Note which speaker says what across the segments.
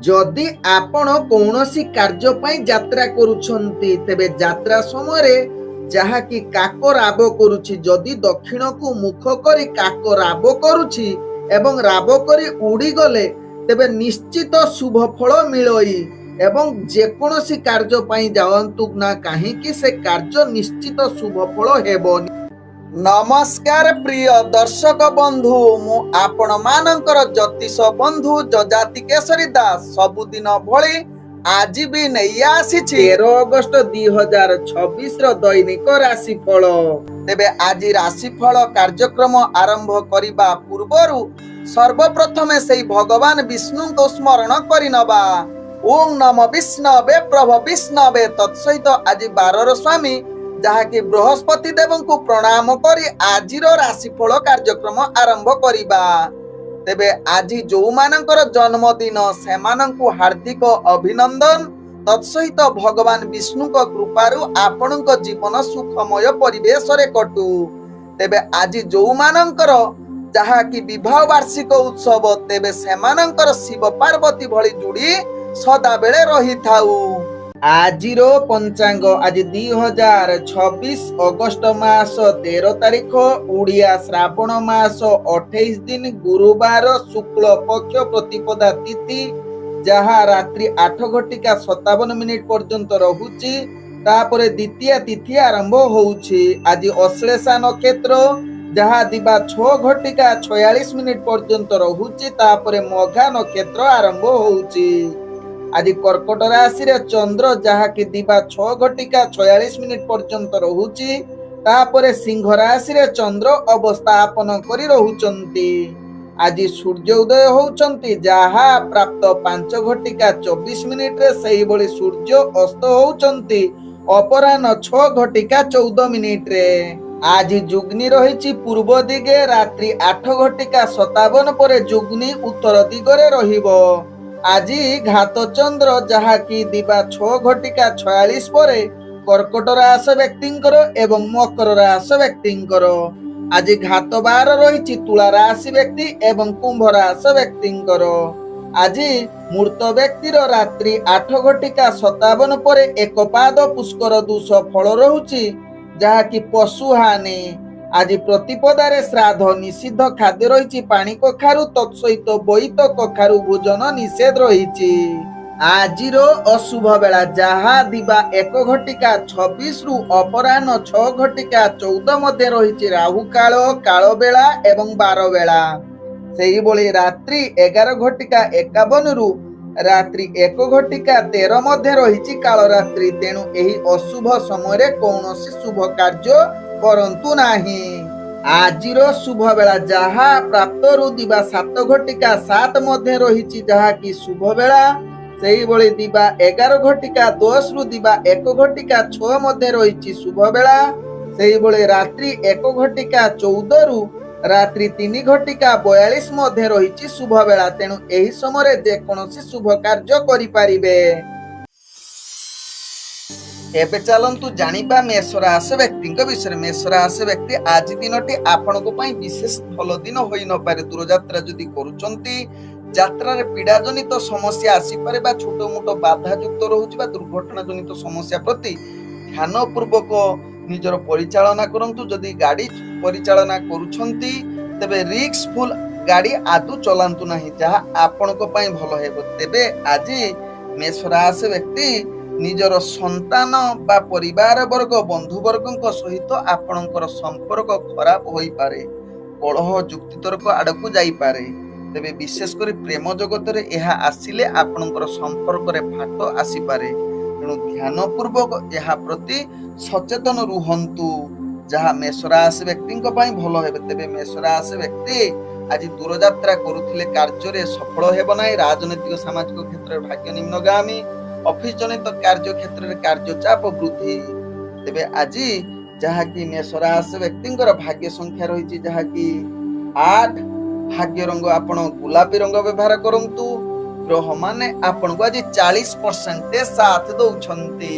Speaker 1: जदि आपण कौनसी कार्य पई यात्रा करूछंती तेबे यात्रा समय जहा कि काक राब करूछि जदि दक्षिण को मुख करी काक राब करूछि एवं राब करी उड़ी गले तेबे निश्चित शुभ फल मिलई एवं जेकोसी कार्य पई जावंतु ना काहे कि से कार्य निश्चित शुभ फल हेबो। नमस्कार प्रिय दर्शक बंधु मु आपण मानकर ज्योतिष बंधु जजाति केशरी दास सबुदिन भली आज भी नहीं आसी 13 अगस्त 2026 रो दैनिक राशिफल। तेबे आज राशिफल कार्यक्रम आरंभ करिबा पूर्वरु सर्वप्रथमे सेई भगवान विष्णु को स्मरण करिनबा। ओम नमो विष्णवे प्रभु विष्णवे तत्सहित आज 12 स्वामी जहाँकि बृहस्पति देव को प्रणाम करी आज राशिफल कार्यक्रम आरंभ करिबा। तेबे आज जो मानकर जन्मदिन से हार्दिक अभिनंदन तत्सहित भगवान विष्णु को कृपारु आपणक जीवन सुखमय परिवेश रे कटु। तेबे आज जो मानकर जहाँकि विवाह वार्षिक उत्सव तेबे सेमानकर शिव पार्वती भली जुड़ी सदा बेले रही थाउ। आजिरो पंचांग आज 2026 अगस्त मास 13 तारिख उड़िया श्रावण मास 28 दिन गुरुवार शुक्ल पक्ष प्रतिपदा तिथि जहाँ रात्रि 8:57 पर्यंत रहुची तापरे द्वितीय तिथि आरंभ होउची। आज अश्लेषा नक्षत्र जहाँ दिबा 6:46 पर्यंत रहुची तापरे मघा नक्षत्र आरंभ होउची। आज कर्कट राशि रे चंद्र जहा कि दिबा 6:46 पर्यंत रहुची तापरे सिंह राशि रे चंद्र अवस्थापन करी रहुचंती। आज सूर्य उदय होउचंती जहा प्राप्त 5:24 रे सही बळी सूर्य अस्त होउचंती अपराह्न 6:14 रे। आज जुग्नि रहिछि पूर्व दिगे रात्रि 8:57 परे जुग्नि उत्तर दिगरे रहिबो। आज घात चंद्र जहा कि दिबा 6:46 परे कर्कट राशि व्यक्तिंकर एवं मकर राशि व्यक्तिंकर। आज घात बार रही तुला राशि व्यक्ति एवं कुंभ राशि व्यक्तिंकर। आज मूर्त व्यक्तिर रात्रि 8:57 परे एक पाद पुष्कर दूष फल रहुची जहा कि पशु हानि। आज प्रतिपदारे श्राद्ध निषिद्ध खाद्य रही पानी कखारु तत्सहित बोईत कखारु भोजन निषेध रही। आज अशुभ बेला जहा दिबा 1:26 रु अपराह्न 6:14 मध्य रही राहु काल काल बेला एवं 12 बेला। सेही बोली रात्रि 11:51 रु रात्रि 1:13 मध्य रही काल रात्रि। तेणु एही अशुभ समय कौनसी शुभ कार्य करंतु नाही। आजिरो शुभ बेला जहा प्राप्त रु दिबा 7:07 मध्य रही जहा कि शुभ बेला। सेही बोली दिबा 11:10 रु दिबा 1:06 मध्य रही शुभ बेला। सेही बोली रात्रि 1:14 रु रात्रि 3:42 मध्य रही शुभ बेला। तेणु एही समय जे कोनोसी शुभ कार्य करि पारिबे। एबे चलंतु जानिबा मेष राशि व्यक्ति विषय। मेष राशि व्यक्ति आज दिनटी आपनको पई विशेष भल दिन होई न पारे। दूर यात्रा जदि करूचंती यात्रा रे पीड़ा जनित समस्या आसी पारे बा छोटो मोटो बाधा युक्त रहउची बा दुर्घटना जनित समस्या प्रति ध्यान पूर्वक निजर परिचालना करंतु। जदि गाड़ी परिचालना करूचंती तबे रिस्कफुल गाड़ी आदु चलांतु नाही जहा आपनको पई भल हेबो। तेबे आज मेष राशि व्यक्ति निजर संतान बा परिवार वर्ग बंधु वर्ग सहित आपणकर संपर्क खराब होई पारे कलह जुक्ति तर्क आड़कू जाई पारे। तेबे विशेष करी प्रेम जगत रे एहा आसिले आपणकर संपर्क रे फाट आसी पारे। तेणु ध्यान पूर्वक एहा प्रति सचेतन रुहंतु जहा मेष राशि व्यक्ति पई भल हेबे। तेबे मेष राशि व्यक्ति आज दूर यात्रा करुथिले कार्य रे सफल हेबो नाही। राजनीतिक सामाजिक क्षेत्र रे भाग्य निम्नगामी ऑफिस जनित कार्य क्षेत्र में कार्य चाप वृद्धि। तेबे आज जहा कि मेष राशि व्यक्ति भाग्य संख्या रही जहा कि 8। भाग्य रंग आपण गुलाबी रंग व्यवहार करंतु। ग्रह माने आपण को आज 40% साथ दउछंती।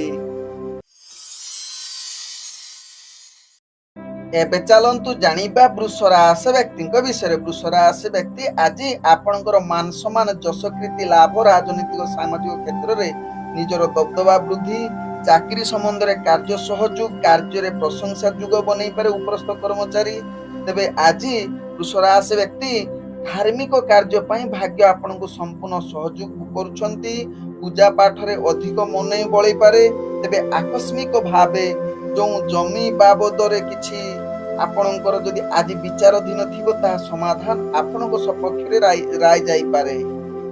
Speaker 1: ଏବେ ଚାଲନ୍ତୁ ଜାଣିବା ବୃଷ ରାଶି ବ୍ୟକ୍ତିଙ୍କ ବିଷୟରେ। ବୃଷ ରାଶି ବ୍ୟକ୍ତି ଆଜି ଆପଣଙ୍କର ମାନ ସମ୍ମାନ, ଯଶ, କୀର୍ତ୍ତି, ଲାଭ, ରାଜନୈତିକ ସାମାଜିକ କ୍ଷେତ୍ରରେ ନିଜର ଦବଦବା ବୃଦ୍ଧି, ଚାକିରି ସମ୍ବନ୍ଧରେ କାର୍ଯ୍ୟ ସହଯୋଗ, କାର୍ଯ୍ୟରେ ପ୍ରଶଂସା ଯୁଗ ବନେଇପାରେ ଉପରସ୍ଥ କର୍ମଚାରୀ। ତେବେ ଆଜି ବୃଷ ରାଶି ବ୍ୟକ୍ତି ଧାର୍ମିକ କାର୍ଯ୍ୟ ପାଇଁ ଭାଗ୍ୟ ଆପଣଙ୍କୁ ସମ୍ପୂର୍ଣ୍ଣ ସହଯୋଗ କରୁଛନ୍ତି। ପୂଜା ପାଠରେ ଅଧିକ ମନ ବଳେଇପାରେ। ତେବେ ଆକସ୍ମିକ ଭାବେ ଯେଉଁ ଜମି ବାବଦରେ କିଛି ଆପଣଙ୍କର ଯଦି ଆଜି ବିଚାରାଧୀନ ଥିବ, ତାହା ସମାଧାନ ଆପଣଙ୍କ ସପକ୍ଷରେ ରାୟ ଯାଇପାରେ।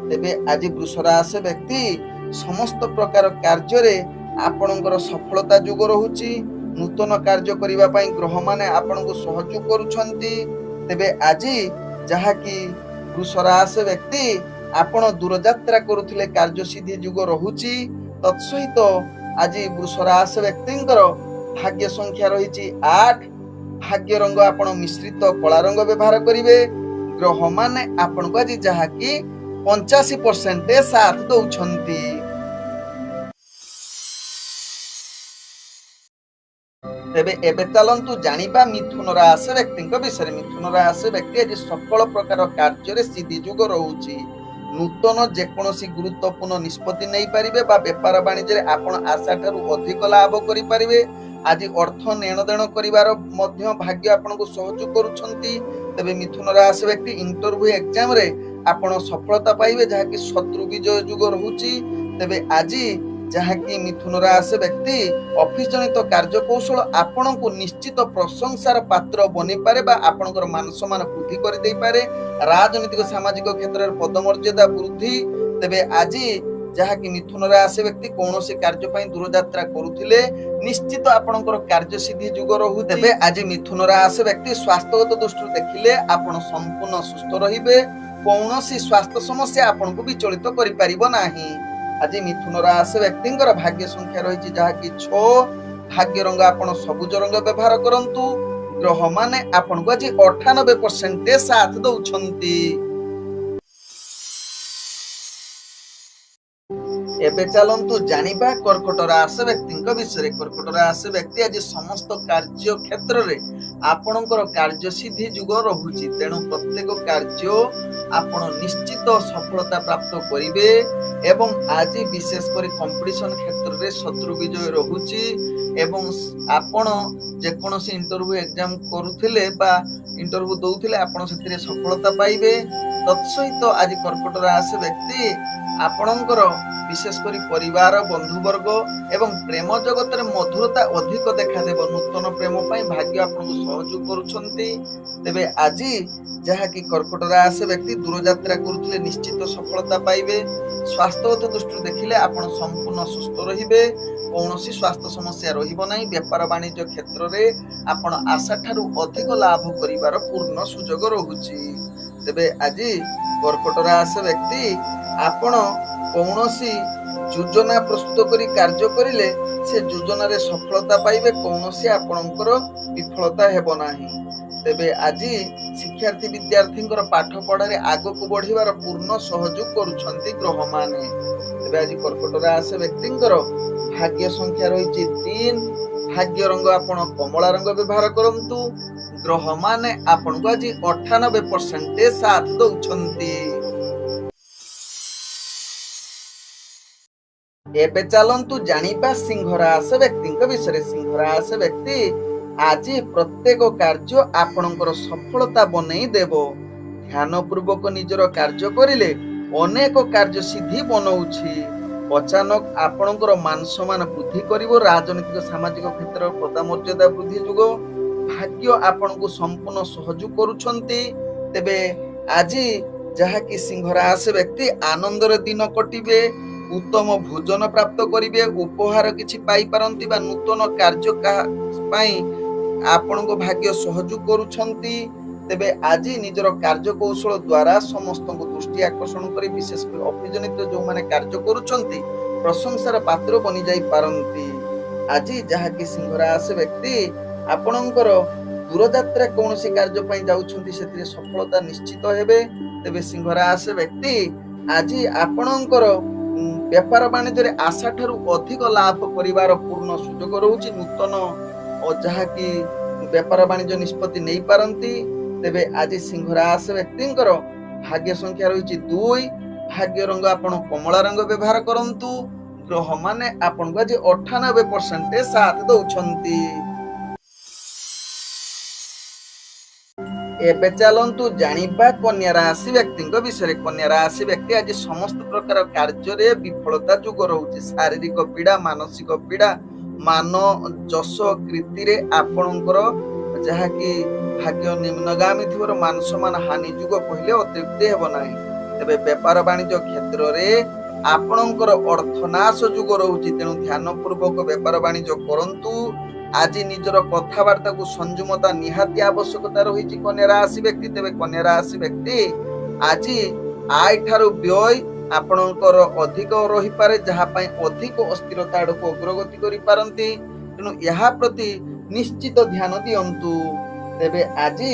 Speaker 1: ତେବେ ଆଜି ବୃଷ ରାଶି ବ୍ୟକ୍ତି ସମସ୍ତ ପ୍ରକାର କାର୍ଯ୍ୟରେ ଆପଣଙ୍କର ସଫଳତା ଯୋଗ ରହୁଛି। ନୂତନ କାର୍ଯ୍ୟ କରିବା ପାଇଁ ଗ୍ରହମାନେ ଆପଣଙ୍କୁ ସହଯୋଗ କରୁଛନ୍ତି। ତେବେ ଆଜି ଯାହାକି ବୃଷ ରାଶି ବ୍ୟକ୍ତି ଆପଣ ଦୂରଯାତ୍ରା କରୁଥିଲେ କାର୍ଯ୍ୟସିଦ୍ଧି ଯୁଗ ରହୁଛି। ତତ୍ସହିତ ଆଜି ବୃଷ ରାଶି ବ୍ୟକ୍ତିଙ୍କର ଭାଗ୍ୟ ସଂଖ୍ୟା ରହିଛି 8। ଭାଗ୍ୟ ରଙ୍ଗ ଆପଣ ମିଶ୍ରିତ କଳା ରଙ୍ଗ ବ୍ୟବହାର କରିବେ। ଗ୍ରହମାନେ ଆପଣଙ୍କୁ ଆଜି ଯାହାକି 85% ସାଥ ଦଉଛନ୍ତି। ତେବେ ଏବେ ଚାଲନ୍ତୁ ଜାଣିବା ମିଥୁନ ରାଶି ବ୍ୟକ୍ତିଙ୍କ ବିଷୟରେ। ମିଥୁନ ରାଶି ବ୍ୟକ୍ତି ଆଜି ସକଳ ପ୍ରକାର କାର୍ଯ୍ୟରେ ସିଦ୍ଧି ଯୁଗ ରହୁଛି। ନୂତନ ଯେକୌଣସି ଗୁରୁତ୍ୱପୂର୍ଣ୍ଣ ନିଷ୍ପତ୍ତି ନେଇପାରିବେ ବା ବେପାର ବାଣିଜ୍ୟରେ ଆପଣ ଆଶା ଠାରୁ ଅଧିକ ଲାଭ କରିପାରିବେ। ଆଜି ଅର୍ଥ ନେଣଦେଣ କରିବାର ମଧ୍ୟ ଭାଗ୍ୟ ଆପଣଙ୍କୁ ସହଯୋଗ କରୁଛନ୍ତି। ତେବେ ମିଥୁନ ରାଶି ବ୍ୟକ୍ତି ଇଣ୍ଟରଭ୍ୟୁ ଏକ୍ଜାମରେ ଆପଣ ସଫଳତା ପାଇବେ, ଯାହାକି ଶତ୍ରୁ ବିଜୟ ଯୁଗ ରହୁଛି। ତେବେ ଆଜି ଯାହାକି ମିଥୁନ ରାଶି ବ୍ୟକ୍ତି ଅଫିସ ଜନିତ କାର୍ଯ୍ୟକୌଶଳ ଆପଣଙ୍କୁ ନିଶ୍ଚିତ ପ୍ରଶଂସାର ପାତ୍ର ବନେଇପାରେ ବା ଆପଣଙ୍କର ମାନ ସମ୍ମାନ ବୃଦ୍ଧି କରିଦେଇପାରେ। ରାଜନୈତିକ ସାମାଜିକ କ୍ଷେତ୍ରରେ ପଦମର୍ଯ୍ୟାଦା ବୃଦ୍ଧି। ତେବେ ଆଜି ଯାହାକି ମିଥୁନ ରାଶି ବ୍ୟକ୍ତି କୌଣସି କାର୍ଯ୍ୟ ପାଇଁ ଦୂରଯାତ୍ରା କରୁଥିଲେ, ନିଶ୍ଚିତ ଆପଣଙ୍କର କାର୍ଯ୍ୟସିଦ୍ଧି ଯୁଗ ରହୁଛି। ତେବେ ଆଜି ମିଥୁନ ରାଶି ବ୍ୟକ୍ତି ସ୍ୱାସ୍ଥ୍ୟଗତ ଦୃଷ୍ଟିରୁ ଦେଖିଲେ ଆପଣ ସମ୍ପୂର୍ଣ୍ଣ ସୁସ୍ଥ ରହିବେ। କୌଣସି ସ୍ୱାସ୍ଥ୍ୟ ସମସ୍ୟା ଆପଣଙ୍କୁ ବିଚଳିତ କରିପାରିବ ନାହିଁ। ଆଜି ମିଥୁନ ରାଶି ବ୍ୟକ୍ତିଙ୍କର ଭାଗ୍ୟ ସଂଖ୍ୟା ରହିଛି ଯାହାକି 6। ଭାଗ୍ୟ ରଙ୍ଗ ଆପଣ ସବୁଜ ରଙ୍ଗ ବ୍ୟବହାର କରନ୍ତୁ। ଗ୍ରହମାନେ ଆପଣଙ୍କୁ ଆଜି 98% ସାଥ ଦଉଛନ୍ତି। ଏବେ ଚାଲନ୍ତୁ ଜାଣିବା କର୍କଟ ରାଶି ବ୍ୟକ୍ତିଙ୍କ ବିଷୟରେ। କର୍କଟ ରାଶି ବ୍ୟକ୍ତି ଆଜି ସମସ୍ତ କାର୍ଯ୍ୟ କ୍ଷେତ୍ରରେ ଆପଣଙ୍କର କାର୍ଯ୍ୟସିଦ୍ଧି ଯୁଗ ରହୁଛି। ତେଣୁ ପ୍ରତ୍ୟେକ କାର୍ଯ୍ୟ ଆପଣ ନିଶ୍ଚିତ ସଫଳତା ପ୍ରାପ୍ତ କରିବେ ଏବଂ ଆଜି ବିଶେଷ କରି କମ୍ପିଟିସନ କ୍ଷେତ୍ରରେ ଶତ୍ରୁ ବିଜୟ ରହୁଛି ଏବଂ ଆପଣ ଯେକୌଣସି ଇଣ୍ଟରଭ୍ୟୁ ଏକ୍ଜାମ କରୁଥିଲେ ବା ଇଣ୍ଟରଭ୍ୟୁ ଦଉଥିଲେ ଆପଣ ସେଥିରେ ସଫଳତା ପାଇବେ। ତତ୍ସହିତ ଆଜି କର୍କଟ ରାଶି ବ୍ୟକ୍ତି ଆପଣଙ୍କର ବିଶେଷ କରି ପରିବାର, ବନ୍ଧୁବର୍ଗ ଏବଂ ପ୍ରେମ ଜଗତରେ ମଧୁରତା ଅଧିକ ଦେଖାଦେବ। ନୂତନ ପ୍ରେମ ପାଇଁ ଭାଗ୍ୟ ଆପଣଙ୍କୁ ସହଯୋଗ କରୁଛନ୍ତି। ତେବେ ଆଜି ଯାହାକି କର୍କଟ ରାଶି ବ୍ୟକ୍ତି ଦୂରଯାତ୍ରା କରୁଥିଲେ ନିଶ୍ଚିତ ସଫଳତା ପାଇବେ। ସ୍ୱାସ୍ଥ୍ୟଗତ ଦୃଷ୍ଟିରୁ ଦେଖିଲେ ଆପଣ ସମ୍ପୂର୍ଣ୍ଣ ସୁସ୍ଥ ରହିବେ। କୌଣସି ସ୍ୱାସ୍ଥ୍ୟ ସମସ୍ୟା ରହିବ ନାହିଁ। ବେପାର ବାଣିଜ୍ୟ କ୍ଷେତ୍ରରେ ଆପଣ ଆଶା ଠାରୁ ଅଧିକ ଲାଭ କରିବାର ପୂର୍ଣ୍ଣ ସୁଯୋଗ ରହୁଛି। ତେବେ ଆଜି କର୍କଟ ରାଶି ବ୍ୟକ୍ତି ଆପଣ କୌଣସି ଯୋଜନା ପ୍ରସ୍ତୁତ କରି କାର୍ଯ୍ୟ କରିଲେ ସେ ଯୋଜନାରେ ସଫଳତା ପାଇବେ। କୌଣସି ଆପଣଙ୍କର ବିଫଳତା ହେବ ନାହିଁ। ତେବେ ଆଜି ଶିକ୍ଷାର୍ଥୀ ବିଦ୍ୟାର୍ଥୀଙ୍କର ପାଠ ପଢାରେ ଆଗକୁ ବଢିବାର ପୂର୍ଣ୍ଣ ସହଯୋଗ କରୁଛନ୍ତି ଗ୍ରହମାନେ। ତେବେ ଆଜି କର୍କଟ ରାଶି ବ୍ୟକ୍ତିଙ୍କର ଭାଗ୍ୟ ସଂଖ୍ୟା ରହିଛି 3। ଭାଗ୍ୟ ରଙ୍ଗ ଆପଣ କମଳା ରଙ୍ଗ ବ୍ୟବହାର କରନ୍ତୁ। ଗ୍ରହମାନେ ଆପଣଙ୍କୁ ଆଜି 98% ସାଥ ଦଉଛନ୍ତି। ଏବେ ଚାଲନ୍ତୁ ଜାଣିବା ସିଂହ ରାଶି ବ୍ୟକ୍ତିଙ୍କ ବିଷୟରେ। ସିଂହ ରାଶି ବ୍ୟକ୍ତି ଆଜି ପ୍ରତ୍ୟେକ କାର୍ଯ୍ୟ ଆପଣଙ୍କର ସଫଳତା ବନେଇ ଦେବ। ଧ୍ୟାନ ପୂର୍ବକ ନିଜର କାର୍ଯ୍ୟ କରିଲେ ଅନେକ କାର୍ଯ୍ୟ ସିଦ୍ଧି ବନଉଛି। ଅଚାନକ ଆପଣଙ୍କର ମାନ ସମ୍ମାନ ବୃଦ୍ଧି କରିବ। ରାଜନୈତିକ ସାମାଜିକ କ୍ଷେତ୍ରର ପଦମର୍ଯ୍ୟାଦା ବୃଦ୍ଧି ଯୋଗ ଭାଗ୍ୟ ଆପଣଙ୍କୁ ସମ୍ପୂର୍ଣ୍ଣ ସହଯୋଗ କରୁଛନ୍ତି। ତେବେ ଆଜି ଯାହାକି ସିଂହ ରାଶି ବ୍ୟକ୍ତି ଆନନ୍ଦର ଦିନ କଟିବେ। ଉତ୍ତମ ଭୋଜନ ପ୍ରାପ୍ତ କରିବେ। ଉପହାର କିଛି ପାଇପାରନ୍ତି ବା ନୂତନ କାର୍ଯ୍ୟ ପାଇଁ ଆପଣଙ୍କ ଭାଗ୍ୟ ସହଯୋଗ କରୁଛନ୍ତି। ତେବେ ଆଜି ନିଜର କାର୍ଯ୍ୟ କୌଶଳ ଦ୍ୱାରା ସମସ୍ତଙ୍କୁ ଦୃଷ୍ଟି ଆକର୍ଷଣ କରି ବିଶେଷ କରି ଅଫିସ ଜନିତ ଯେଉଁମାନେ କାର୍ଯ୍ୟ କରୁଛନ୍ତି ପ୍ରଶଂସାର ପାତ୍ର ବନି ଯାଇ ପାରନ୍ତି। ଆଜି ଯାହାକି ସିଂହ ରାଶି ବ୍ୟକ୍ତି ଆପଣଙ୍କର ଦୂରଯାତ୍ରା କୌଣସି କାର୍ଯ୍ୟ ପାଇଁ ଯାଉଛନ୍ତି ସେଥିରେ ସଫଳତା ନିଶ୍ଚିତ ହେବେ। ତେବେ ସିଂହ ରାଶି ବ୍ୟକ୍ତି ଆଜି ଆପଣଙ୍କର ବେପାର ବାଣିଜ୍ୟରେ ଆଶା ଠାରୁ ଅଧିକ ଲାଭ କରିବାର ପୂର୍ଣ୍ଣ ସୁଯୋଗ ରହୁଛି। ନୂତନ ଯାହାକି ବେପାର ବାଣିଜ୍ୟ ନିଷ୍ପତ୍ତି ନେଇ ପାରନ୍ତି। ତେବେ ଆଜି ସିଂହ ରାଶି ବ୍ୟକ୍ତିଙ୍କର ଭାଗ୍ୟ ସଂଖ୍ୟା ରହିଛି 2। ଭାଗ୍ୟ ରଙ୍ଗ ଆପଣ କମଳା ରଙ୍ଗ ବ୍ୟବହାର କରନ୍ତୁ। ଗ୍ରହମାନେ ଆପଣଙ୍କୁ ଆଜି 98% ସାଥ ଦଉଛନ୍ତି। ଏବେ ଚାଲନ୍ତୁ ଜାଣିବା କନ୍ୟା ରାଶି ବ୍ୟକ୍ତିଙ୍କ ବିଷୟରେ। କନ୍ୟା ରାଶି ବ୍ୟକ୍ତି ଆଜି ସମସ୍ତ ପ୍ରକାର କାର୍ଯ୍ୟରେ ବିଫଳତା ଯୋଗ ରହୁଛି। ଶାରୀରିକ ପୀଡ଼ା, ମାନସିକ ପୀଡ଼ା, ମାନ ଯଶ କୀର୍ତ୍ତିରେ ଆପଣଙ୍କର ଯାହାକି ଭାଗ୍ୟ ନିମ୍ନଗାମୀ ଥିବାରୁ ମାନ ସମ୍ମାନ ହାନି ଯୁଗ କହିଲେ ଅତ୍ୟୁକ୍ତି ହେବ ନାହିଁ। ତେବେ ବେପାର ବାଣିଜ୍ୟ କ୍ଷେତ୍ରରେ ଆପଣଙ୍କର ଅର୍ଥନାଶ ଯୁଗ ରହୁଛି। ତେଣୁ ଧ୍ୟାନ ପୂର୍ବକ ବେପାର ବାଣିଜ୍ୟ କରନ୍ତୁ। ଆଜି ନିଜର କଥାବାର୍ତ୍ତାକୁ ସଂଯମତା ନିହାତି ଆବଶ୍ୟକତା ରହିଛି କନ୍ୟା ରାଶି ବ୍ୟକ୍ତି। ତେବେ କନ୍ୟା ରାଶି ବ୍ୟକ୍ତି ଆଜି ଆୟ ଠାରୁ ବ୍ୟୟ ଆପଣଙ୍କର ଅଧିକ ରହିପାରେ, ଯାହା ପାଇଁ ଅଧିକ ଅସ୍ଥିରତା ଆଡ଼କୁ ଅଗ୍ରଗତି କରିପାରନ୍ତି। ତେଣୁ ଏହା ପ୍ରତି ନିଶ୍ଚିତ ଧ୍ୟାନ ଦିଅନ୍ତୁ। ତେବେ ଆଜି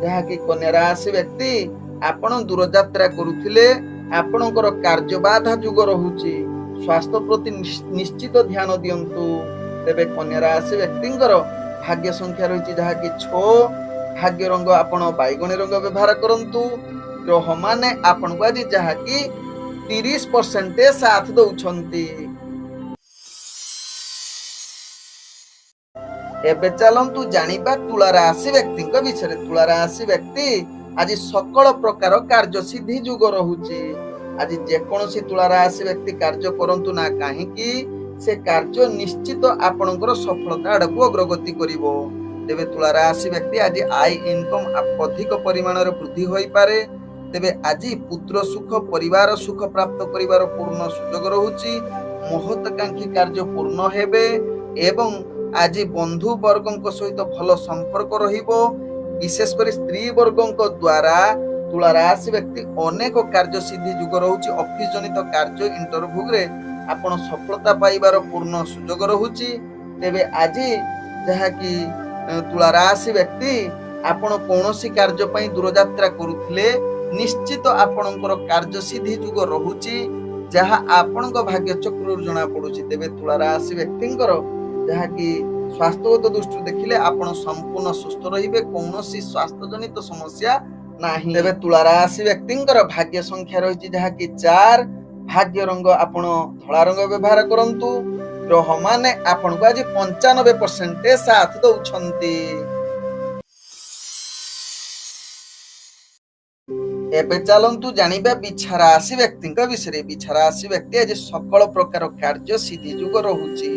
Speaker 1: ଯାହାକି କନ୍ୟା ରାଶି ବ୍ୟକ୍ତି ଆପଣ ଦୂରଯାତ୍ରା କରୁଥିଲେ, ଆପଣଙ୍କର କାର୍ଯ୍ୟ ବାଧା ଯୁଗ ରହୁଛି। ସ୍ୱାସ୍ଥ୍ୟ ପ୍ରତି ନିଶ୍ଚିତ ଧ୍ୟାନ ଦିଅନ୍ତୁ। ତେବେ କନ୍ୟା ରାଶି ବ୍ୟକ୍ତିଙ୍କର ଭାଗ୍ୟ ସଂଖ୍ୟା ରହିଛି ଯାହାକି 6। ଭାଗ୍ୟ ରଙ୍ଗ ଆପଣ ବାଇଗଣୀ ରଙ୍ଗ ବ୍ୟବହାର କରନ୍ତୁ। ଗ୍ରହମାନେ ଆପଣଙ୍କୁ ଆଜି ଯାହାକି 30% ସାଥ ଦଉଛନ୍ତି। ଏବେ ଚାଲନ୍ତୁ ଜାଣିବା ତୁଳା ରାଶି ବ୍ୟକ୍ତିଙ୍କ ବିଷୟରେ। ତୁଳା ରାଶି ବ୍ୟକ୍ତି ଆଜି ସକଳ ପ୍ରକାର କାର୍ଯ୍ୟ ସିଦ୍ଧି ଯୁଗ ରହୁଛି। ଆଜି ଯେକୌଣସି ତୁଳା ରାଶି ବ୍ୟକ୍ତି କାର୍ଯ୍ୟ କରନ୍ତୁ ନା କାହିଁକି, ସେ କାର୍ଯ୍ୟ ନିଶ୍ଚିତ ଆପଣଙ୍କର ସଫଳତା ଆଡ଼କୁ ଅଗ୍ରଗତି କରିବ। ତେବେ ତୁଳା ରାଶି ବ୍ୟକ୍ତି ଆଜି ଆୟ ଇନକମ୍ ଅଧିକ ପରିମାଣରେ ବୃଦ୍ଧି ହୋଇପାରେ। ତେବେ ଆଜି ପୁତ୍ର ସୁଖ, ପରିବାର ସୁଖ ପ୍ରାପ୍ତ କରିବାର ପୂର୍ଣ୍ଣ ସୁଯୋଗ ରହୁଛି। ମହତ୍କାଂକ୍ଷୀ କାର୍ଯ୍ୟ ପୂର୍ଣ୍ଣ ହେବେ ଏବଂ ଆଜି ବନ୍ଧୁ ବର୍ଗଙ୍କ ସହିତ ଭଲ ସମ୍ପର୍କ ରହିବ। ବିଶେଷ କରି ସ୍ତ୍ରୀ ବର୍ଗଙ୍କ ଦ୍ୱାରା ତୁଳା ରାଶି ବ୍ୟକ୍ତି ଅନେକ କାର୍ଯ୍ୟ ସିଦ୍ଧି ଯୁଗ ରହୁଛି। ଅଫିସ ଜନିତ କାର୍ଯ୍ୟ ଇଣ୍ଟରଭ୍ୟୁରେ ଆପଣ ସଫଳତା ପାଇବାର ପୂର୍ଣ୍ଣ ସୁଯୋଗ ରହୁଛି। ତେବେ ଆଜି ଯାହାକି ତୁଳା ରାଶି ବ୍ୟକ୍ତି ଆପଣ କୌଣସି କାର୍ଯ୍ୟ ପାଇଁ ଦୂରଯାତ୍ରା କରୁଥିଲେ, ନିଶ୍ଚିତ ଆପଣଙ୍କର କାର୍ଯ୍ୟ ସିଦ୍ଧି ଯୁଗ ରହୁଛି, ଯାହା ଆପଣଙ୍କ ଭାଗ୍ୟ ଚକ୍ରରୁ ଜଣା ପଡୁଛି। ତେବେ ତୁଳା ରାଶି ବ୍ୟକ୍ତିଙ୍କର ଯାହାକି ସ୍ୱାସ୍ଥ୍ୟଗତ ଦୃଷ୍ଟିରୁ ଦେଖିଲେ ଆପଣ ସମ୍ପୂର୍ଣ୍ଣ ସୁସ୍ଥ ରହିବେ, କୌଣସି ସ୍ୱାସ୍ଥ୍ୟ ଜନିତ ସମସ୍ୟା ନାହିଁ। ତେବେ ତୁଳା ରାଶି ବ୍ୟକ୍ତିଙ୍କର ଭାଗ୍ୟ ସଂଖ୍ୟା ରହିଛି ଯାହାକି 4। ଭାଗ୍ୟ ରଙ୍ଗ ଆପଣ ଧଳା ରଙ୍ଗ ବ୍ୟବହାର କରନ୍ତୁ। ଗ୍ରହମାନେ ଆପଣଙ୍କୁ ଆଜି 95% ସାଥ ଦଉଛନ୍ତି। ଏବେ ଚାଲନ୍ତୁ ଜାଣିବା ବିଛା ରାଶି ବ୍ୟକ୍ତିଙ୍କ ବିଷୟରେ। ବିଛା ରାଶି ବ୍ୟକ୍ତି ଆଜି ସକଳ ପ୍ରକାର କାର୍ଯ୍ୟ ସିଦ୍ଧି ଯୁଗ ରହୁଛି।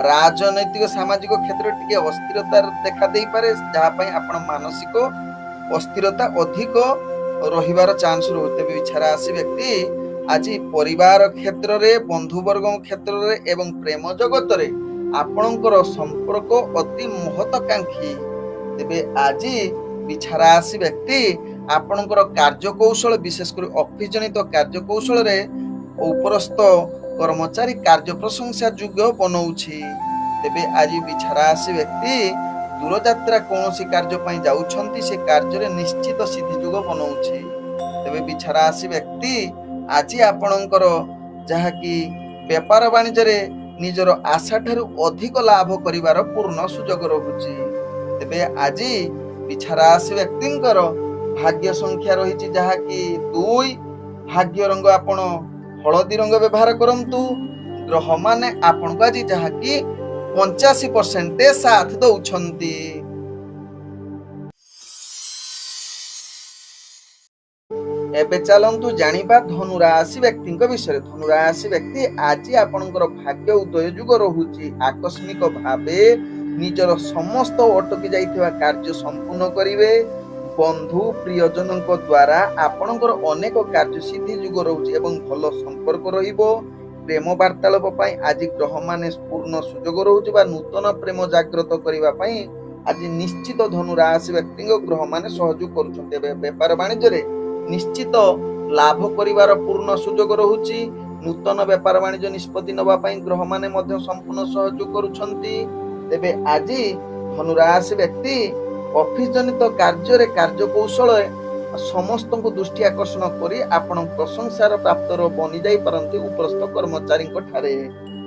Speaker 1: ରାଜନୈତିକ ସାମାଜିକ କ୍ଷେତ୍ରରେ ଟିକେ ଅସ୍ଥିରତା ଦେଖା ଦେଇପାରେ, ଯାହା ପାଇଁ ଆପଣ ମାନସିକ ଅସ୍ଥିରତା ଅଧିକ ରହିବାର ଚାନ୍ସ ରହୁଛି। ତେବେ ବିଛା ରାଶି ବ୍ୟକ୍ତି ଆଜି ପରିବାର କ୍ଷେତ୍ରରେ, ବନ୍ଧୁବର୍ଗଙ୍କ କ୍ଷେତ୍ରରେ ଏବଂ ପ୍ରେମ ଜଗତରେ ଆପଣଙ୍କର ସମ୍ପର୍କ ଅତି ମହତ୍କାଂକ୍ଷୀ। ତେବେ ଆଜି ବିଛା ରାଶି ବ୍ୟକ୍ତି ଆପଣଙ୍କର କାର୍ଯ୍ୟକୌଶଳ, ବିଶେଷ କରି ଅଫିସ ଜନିତ କାର୍ଯ୍ୟକୌଶଳରେ ଉପରସ୍ଥ କର୍ମଚାରୀ କାର୍ଯ୍ୟ ପ୍ରଶଂସା ଯୋଗ୍ୟ ବନଉଛି। ତେବେ ଆଜି ବିଛା ରାଶି ବ୍ୟକ୍ତି ଦୂରଯାତ୍ରା କୌଣସି କାର୍ଯ୍ୟ ପାଇଁ ଯାଉଛନ୍ତି, ସେ କାର୍ଯ୍ୟରେ ନିଶ୍ଚିତ ସିଦ୍ଧି ଯୋଗ ବନଉଛି। ତେବେ ବିଛା ରାଶି ବ୍ୟକ୍ତି ଆଜି ଆପଣଙ୍କର ଯାହାକି ବେପାର ବାଣିଜ୍ୟରେ ନିଜର ଆଶା ଠାରୁ ଅଧିକ ଲାଭ କରିବାର ପୂର୍ଣ୍ଣ ସୁଯୋଗ ରହୁଛି। ତେବେ ଆଜି ବିଛା ରାଶି ବ୍ୟକ୍ତିଙ୍କର ଭାଗ୍ୟ ସଂଖ୍ୟା ରହିଛି ଯାହାକି 2। ଭାଗ୍ୟ ରଙ୍ଗ ଆପଣ ହଳଦୀ ରଙ୍ଗ ବ୍ୟବହାର କରନ୍ତୁ। ଗ୍ରହମାନେ ଆପଣଙ୍କୁ ଆଜି ଯାହାକି 85% ସାଥ ଦଉଛନ୍ତି। ଏବେ ଚାଲନ୍ତୁ ଜାଣିବା ଧନୁ ରାଶି ବ୍ୟକ୍ତିଙ୍କ ବିଷୟରେ। ଧନୁ ରାଶି ବ୍ୟକ୍ତି ଆଜି ଆପଣଙ୍କର ଭାଗ୍ୟ ଉଦୟ ଯୁଗ ରହୁଛି। ଆକସ୍ମିକ ଭାବେ ନିଜର ସମସ୍ତ ଅଟକି ଯାଇଥିବା କାର୍ଯ୍ୟ ସମ୍ପୂର୍ଣ୍ଣ କରିବେ। ବନ୍ଧୁ ପ୍ରିୟଜନଙ୍କ ଦ୍ୱାରା ଆପଣଙ୍କର ଅନେକ କାର୍ଯ୍ୟ ସିଦ୍ଧି ଯୁଗ ରହୁଛି ଏବଂ ଭଲ ସମ୍ପର୍କ ରହିବ। ପ୍ରେମ ବାର୍ତ୍ତାଳାପ ପାଇଁ ଆଜି ଗ୍ରହମାନେ ପୂର୍ଣ୍ଣ ସୁଯୋଗ ରହୁଛି ବା ନୂତନ ପ୍ରେମ ଜାଗ୍ରତ କରିବା ପାଇଁ ଆଜି ନିଶ୍ଚିତ ଧନୁ ରାଶି ବ୍ୟକ୍ତିଙ୍କ ଗ୍ରହମାନେ ସହଯୋଗ କରୁଛନ୍ତି। ଏବେ ବେପାର ବାଣିଜ୍ୟରେ ନିଶ୍ଚିତ ଲାଭ କରିବାର ପୂର୍ଣ୍ଣ ସୁଯୋଗ ରହୁଛି। ନୂତନ ବେପାର ବାଣିଜ୍ୟ ନିଷ୍ପତ୍ତି ନେବା ପାଇଁ ଗ୍ରହମାନେ ମଧ୍ୟ ସମ୍ପୂର୍ଣ୍ଣ ସହଯୋଗ କରୁଛନ୍ତି। ତେବେ ଆଜି ଧନୁ ରାଶି ବ୍ୟକ୍ତି ଅଫିସ ଜନିତ କାର୍ଯ୍ୟରେ କାର୍ଯ୍ୟକୌଶଳରେ ସମସ୍ତଙ୍କୁ ଦୃଷ୍ଟି ଆକର୍ଷଣ କରି ଆପଣ ପ୍ରଶଂସାର ପ୍ରାପ୍ତର ବନି ଯାଇପାରନ୍ତି ଉପରସ୍ଥ କର୍ମଚାରୀଙ୍କ ଠାରେ।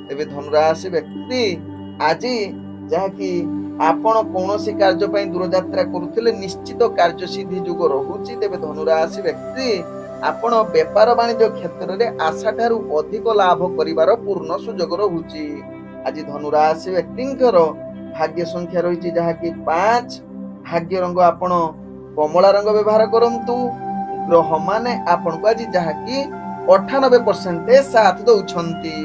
Speaker 1: ତେବେ ଧନୁ ରାଶି ବ୍ୟକ୍ତି ଆଜି ଯାହାକି ଆପଣ କୌଣସି କାର୍ଯ୍ୟ ପାଇଁ ଦୂରଯାତ୍ରା କରୁଥିଲେ ନିଶ୍ଚିତ କାର୍ଯ୍ୟ ସିଦ୍ଧି ଯୋଗ ରହୁଛି। ତେବେ ଧନୁରାଶି ବ୍ୟକ୍ତି ଆପଣ ବେପାର ବାଣିଜ୍ୟ କ୍ଷେତ୍ରରେ ଆଶାଠାରୁ ଅଧିକ ଲାଭ କରିବାର ପୂର୍ଣ୍ଣ ସୁଯୋଗ ରହୁଛି। ଆଜି ଧନୁରାଶି ବ୍ୟକ୍ତିଙ୍କର ଭାଗ୍ୟ ସଂଖ୍ୟା ରହିଛି ଯାହାକି 5। ଭାଗ୍ୟ ରଙ୍ଗ ଆପଣ କମଳା ରଙ୍ଗ ବ୍ୟବହାର କରନ୍ତୁ। ଗ୍ରହ ମାନେ ଆପଣଙ୍କୁ ଆଜି ଯାହାକି 98% ସାଥ ଦଉଛନ୍ତି।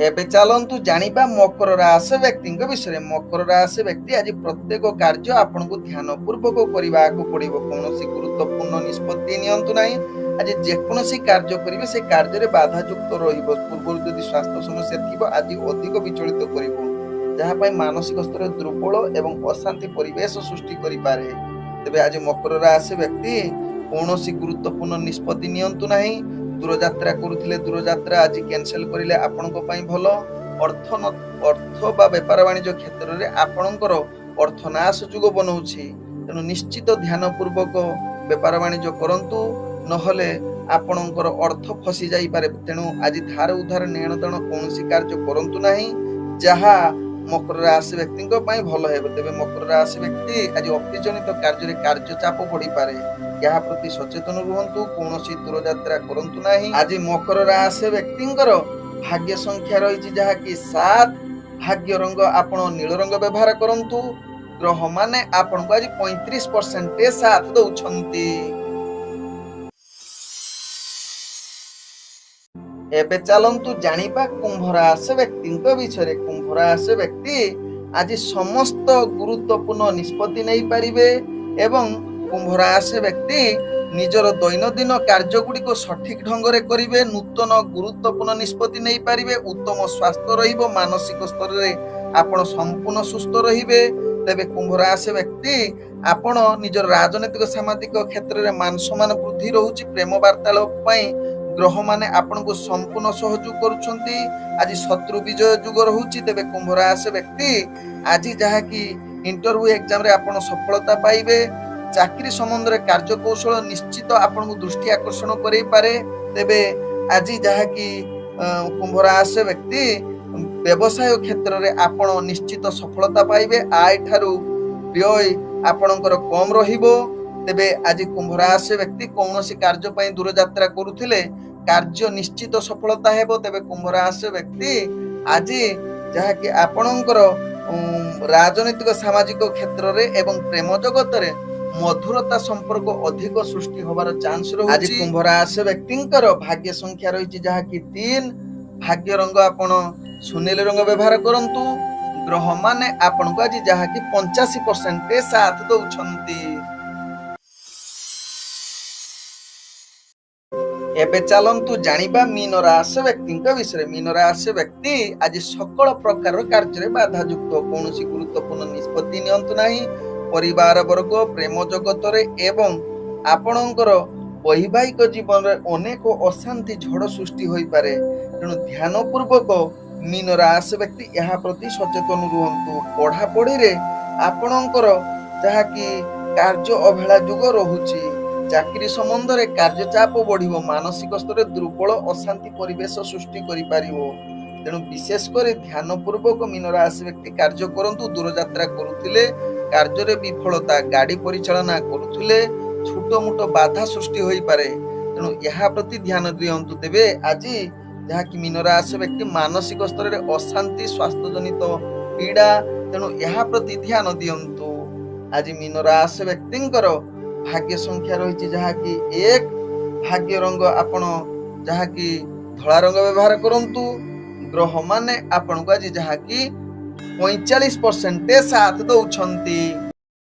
Speaker 1: ଏବେ ଚାଲନ୍ତୁ ଜାଣିବା ମକର ରାଶି ବ୍ୟକ୍ତିଙ୍କ ବିଷୟରେ। ମକର ରାଶି ବ୍ୟକ୍ତି ଆଜି ପ୍ରତ୍ୟେକ କାର୍ଯ୍ୟ ଆପଣଙ୍କୁ ଧ୍ୟାନ ପୂର୍ବକ କରିବାକୁ ପଡିବ। କୌଣସି ଗୁରୁତ୍ୱପୂର୍ଣ୍ଣ ନିଷ୍ପତ୍ତି ନିଅନ୍ତୁ ନାହିଁ। ଆଜି ଯେକୌଣସି କାର୍ଯ୍ୟ କରିବେ ସେ କାର୍ଯ୍ୟରେ ବାଧାଯୁକ୍ତ ରହିବ। ପୂର୍ବରୁ ଯଦି ସ୍ୱାସ୍ଥ୍ୟ ସମସ୍ୟା ଥିବ ଆଜି ଅଧିକ ବିଚଳିତ କରିବ, ଯାହା ପାଇଁ ମାନସିକ ସ୍ତରରେ ଦୁର୍ବଳ ଏବଂ ଅଶାନ୍ତି ପରିବେଶ ସୃଷ୍ଟି କରିପାରେ। ତେବେ ଆଜି ମକର ରାଶି ବ୍ୟକ୍ତି କୌଣସି ଗୁରୁତ୍ୱପୂର୍ଣ୍ଣ ନିଷ୍ପତ୍ତି ନିଅନ୍ତୁ ନାହିଁ। ଦୂରଯାତ୍ରା କରୁଥିଲେ ଦୂରଯାତ୍ରା ଆଜି କ୍ୟାନସେଲ କରିଲେ ଆପଣଙ୍କ ପାଇଁ ଭଲ। ଅର୍ଥ ବା ବେପାର ବାଣିଜ୍ୟ କ୍ଷେତ୍ରରେ ଆପଣଙ୍କର ଅର୍ଥ ନାଶ ଯୋଗ ବନଉଛି। ତେଣୁ ନିଶ୍ଚିତ ଧ୍ୟାନ ପୂର୍ବକ ବେପାର ବାଣିଜ୍ୟ କରନ୍ତୁ, ନହେଲେ ଆପଣଙ୍କର ଅର୍ଥ ଫସି ଯାଇପାରେ। ତେଣୁ ଆଜି ଧାର ଉଧାର ନେଣ ଦେଣ କୌଣସି କାର୍ଯ୍ୟ କରନ୍ତୁ ନାହିଁ, ଯାହା ମକର ରାଶି ବ୍ୟକ୍ତିଙ୍କ ପାଇଁ ଭଲ ହେବ। ତେବେ ମକର ରାଶି ବ୍ୟକ୍ତି ଆଜି ଅଫିସ ଜନିତ କାର୍ଯ୍ୟରେ କାର୍ଯ୍ୟ ଚାପ ପଡିପାରେ, ଏହା ପ୍ରତି ସଚେତନ ରୁହନ୍ତୁ। କୌଣସି ଦୂରଯାତ୍ରା କରନ୍ତୁ ନାହିଁ। ଆଜି ମକର ରାଶି ବ୍ୟକ୍ତିଙ୍କର ଭାଗ୍ୟ ସଂଖ୍ୟା ରହିଛି ଯାହାକି 7। ଭାଗ୍ୟ ରଙ୍ଗ ଆପଣ ନୀଳ ରଙ୍ଗ ବ୍ୟବହାର କରନ୍ତୁ। ଗ୍ରହ ମାନେ ଆପଣଙ୍କୁ ଆଜି 35% ସାଥ ଦଉଛନ୍ତି। ଏବେ ଚାଲନ୍ତୁ ଜାଣିବା କୁମ୍ଭ ରାଶି ବ୍ୟକ୍ତିଙ୍କ ବିଷୟରେ। କୁମ୍ଭ ରାଶି ବ୍ୟକ୍ତି ଆଜି ସମସ୍ତ ଗୁରୁତ୍ୱପୂର୍ଣ୍ଣ ନିଷ୍ପତ୍ତି ନେଇପାରିବେ ଏବଂ କୁମ୍ଭ ରାଶି ବ୍ୟକ୍ତି ନିଜର ଦୈନନ୍ଦିନ କାର୍ଯ୍ୟଗୁଡ଼ିକୁ ସଠିକ ଢଙ୍ଗରେ କରିବେ। ନୂତନ ଗୁରୁତ୍ୱପୂର୍ଣ୍ଣ ନିଷ୍ପତ୍ତି ନେଇପାରିବେ। ଉତ୍ତମ ସ୍ୱାସ୍ଥ୍ୟ ରହିବ। ମାନସିକ ସ୍ତରରେ ଆପଣ ସମ୍ପୂର୍ଣ୍ଣ ସୁସ୍ଥ ରହିବେ। ତେବେ କୁମ୍ଭ ରାଶି ବ୍ୟକ୍ତି ଆପଣ ନିଜର ରାଜନୈତିକ ସାମାଜିକ କ୍ଷେତ୍ରରେ ମାନ ସମ୍ମାନ ବୃଦ୍ଧି ରହୁଛି। ପ୍ରେମ ବାର୍ତ୍ତାଳାପ ପାଇଁ ଗ୍ରହ ମାନେ ଆପଣଙ୍କୁ ସମ୍ପୂର୍ଣ୍ଣ ସହଯୋଗ କରୁଛନ୍ତି। ଆଜି ଶତ୍ରୁ ବିଜୟ ଯୁଗ ରହୁଛି। ତେବେ କୁମ୍ଭ ରାଶି ବ୍ୟକ୍ତି ଆଜି ଯାହାକି ଇଣ୍ଟରଭ୍ୟୁ ଏକ୍ଜାମରେ ଆପଣ ସଫଳତା ପାଇବେ। ଚାକିରି ସମ୍ବନ୍ଧରେ କାର୍ଯ୍ୟକୌଶଳ ନିଶ୍ଚିତ ଆପଣଙ୍କୁ ଦୃଷ୍ଟି ଆକର୍ଷଣ କରେଇପାରେ। ତେବେ ଆଜି ଯାହାକି କୁମ୍ଭ ରାଶି ବ୍ୟକ୍ତି ବ୍ୟବସାୟ କ୍ଷେତ୍ରରେ ଆପଣ ନିଶ୍ଚିତ ସଫଳତା ପାଇବେ। ଆୟ ଠାରୁ ବ୍ୟୟ ଆପଣଙ୍କର କମ ରହିବ। ତେବେ ଆଜି କୁମ୍ଭ ରାଶି ବ୍ୟକ୍ତି କୌଣସି କାର୍ଯ୍ୟ ପାଇଁ ଦୂରଯାତ୍ରା କରୁଥିଲେ କାର୍ଯ୍ୟ ନିଶ୍ଚିତ ସଫଳତା ହେବ। ତେବେ କୁମ୍ଭ ରାଶି ବ୍ୟକ୍ତି ଆଜି ଯାହାକି ଆପଣଙ୍କର ରାଜନୈତିକ ସାମାଜିକ କ୍ଷେତ୍ରରେ ଏବଂ ପ୍ରେମ ଜଗତରେ ମଧୁରତା ସମ୍ପର୍କ ଅଧିକ ସୃଷ୍ଟି ହବାର ଚାନ୍ସ ରହୁଛି। ଆଜି କୁମ୍ଭ ରାଶି ବ୍ୟକ୍ତିଙ୍କର ଭାଗ୍ୟ ସଂଖ୍ୟା ରହିଛି ଯାହାକି 3। ଭାଗ୍ୟ ରଙ୍ଗ ଆପଣ ସୁନେଲି ରଙ୍ଗ ବ୍ୟବହାର କରନ୍ତୁ। ଗ୍ରହ ମାନେ ଆପଣଙ୍କୁ ଆଜି ଯାହାକି 85% ସାଥ ଦଉଛନ୍ତି। ଏବେ ଚାଲନ୍ତୁ ଜାଣିବା ମୀନ ରାଶି ବ୍ୟକ୍ତିଙ୍କ ବିଷୟରେ। ମୀନ ରାଶି ବ୍ୟକ୍ତି ଆଜି ସକଳ ପ୍ରକାରର କାର୍ଯ୍ୟରେ ବାଧାଯୁକ୍ତ। କୌଣସି ଗୁରୁତ୍ୱପୂର୍ଣ୍ଣ ନିଷ୍ପତ୍ତି ନିଅନ୍ତୁ ନାହିଁ। ପରିବାର ବର୍ଗ, ପ୍ରେମ ଜଗତରେ ଏବଂ ଆପଣଙ୍କର ବୈବାହିକ ଜୀବନରେ ଅନେକ ଅଶାନ୍ତି ଝଡ଼ ସୃଷ୍ଟି ହୋଇପାରେ। ତେଣୁ ଧ୍ୟାନ ପୂର୍ବକ ମୀନ ରାଶି ବ୍ୟକ୍ତି ଏହା ପ୍ରତି ସଚେତନ ରୁହନ୍ତୁ। ପଢ଼ାପଢ଼ିରେ ଆପଣଙ୍କର ଯାହାକି କାର୍ଯ୍ୟ ଅବହେଳା ଯୋଗ ରହୁଛି। ଚାକିରି ସମ୍ବନ୍ଧରେ କାର୍ଯ୍ୟଚାପ ବଢିବ। ମାନସିକ ସ୍ତରରେ ଦୁର୍ବଳ ଅଶାନ୍ତି ପରିବେଶ ସୃଷ୍ଟି କରିପାରିବ। ତେଣୁ ବିଶେଷ କରି ଧ୍ୟାନ ପୂର୍ବକ ମୀନ ରାଶି ବ୍ୟକ୍ତି କାର୍ଯ୍ୟ କରନ୍ତୁ। ଦୂରଯାତ୍ରା କରୁଥିଲେ କାର୍ଯ୍ୟରେ ବିଫଳତା, ଗାଡି ପରିଚାଳନା କରୁଥିଲେ ଛୋଟ ମୋଟ ବାଧା ସୃଷ୍ଟି ହୋଇପାରେ। ତେଣୁ ଏହା ପ୍ରତି ଧ୍ୟାନ ଦିଅନ୍ତୁ। ତେବେ ଆଜି ଯାହାକି ମୀନ ରାଶି ବ୍ୟକ୍ତି ମାନସିକ ସ୍ତରରେ ଅଶାନ୍ତି, ସ୍ୱାସ୍ଥ୍ୟ ଜନିତ ପୀଡା, ତେଣୁ ଏହା ପ୍ରତି ଧ୍ୟାନ ଦିଅନ୍ତୁ। ଆଜି ମୀନ ରାଶି ବ୍ୟକ୍ତିଙ୍କର ଭାଗ୍ୟ ସଂଖ୍ୟା ରହିଛି ଯାହାକି 1। ଭାଗ୍ୟ ରଙ୍ଗ ଆପଣ ଯାହାକି ଧଳା ରଙ୍ଗ ବ୍ୟବହାର କରନ୍ତୁ। ଗ୍ରହ ମାନେ ଆପଣଙ୍କୁ ଆଜି ଯାହାକି 45% ସାଥ ଦଉଛନ୍ତି।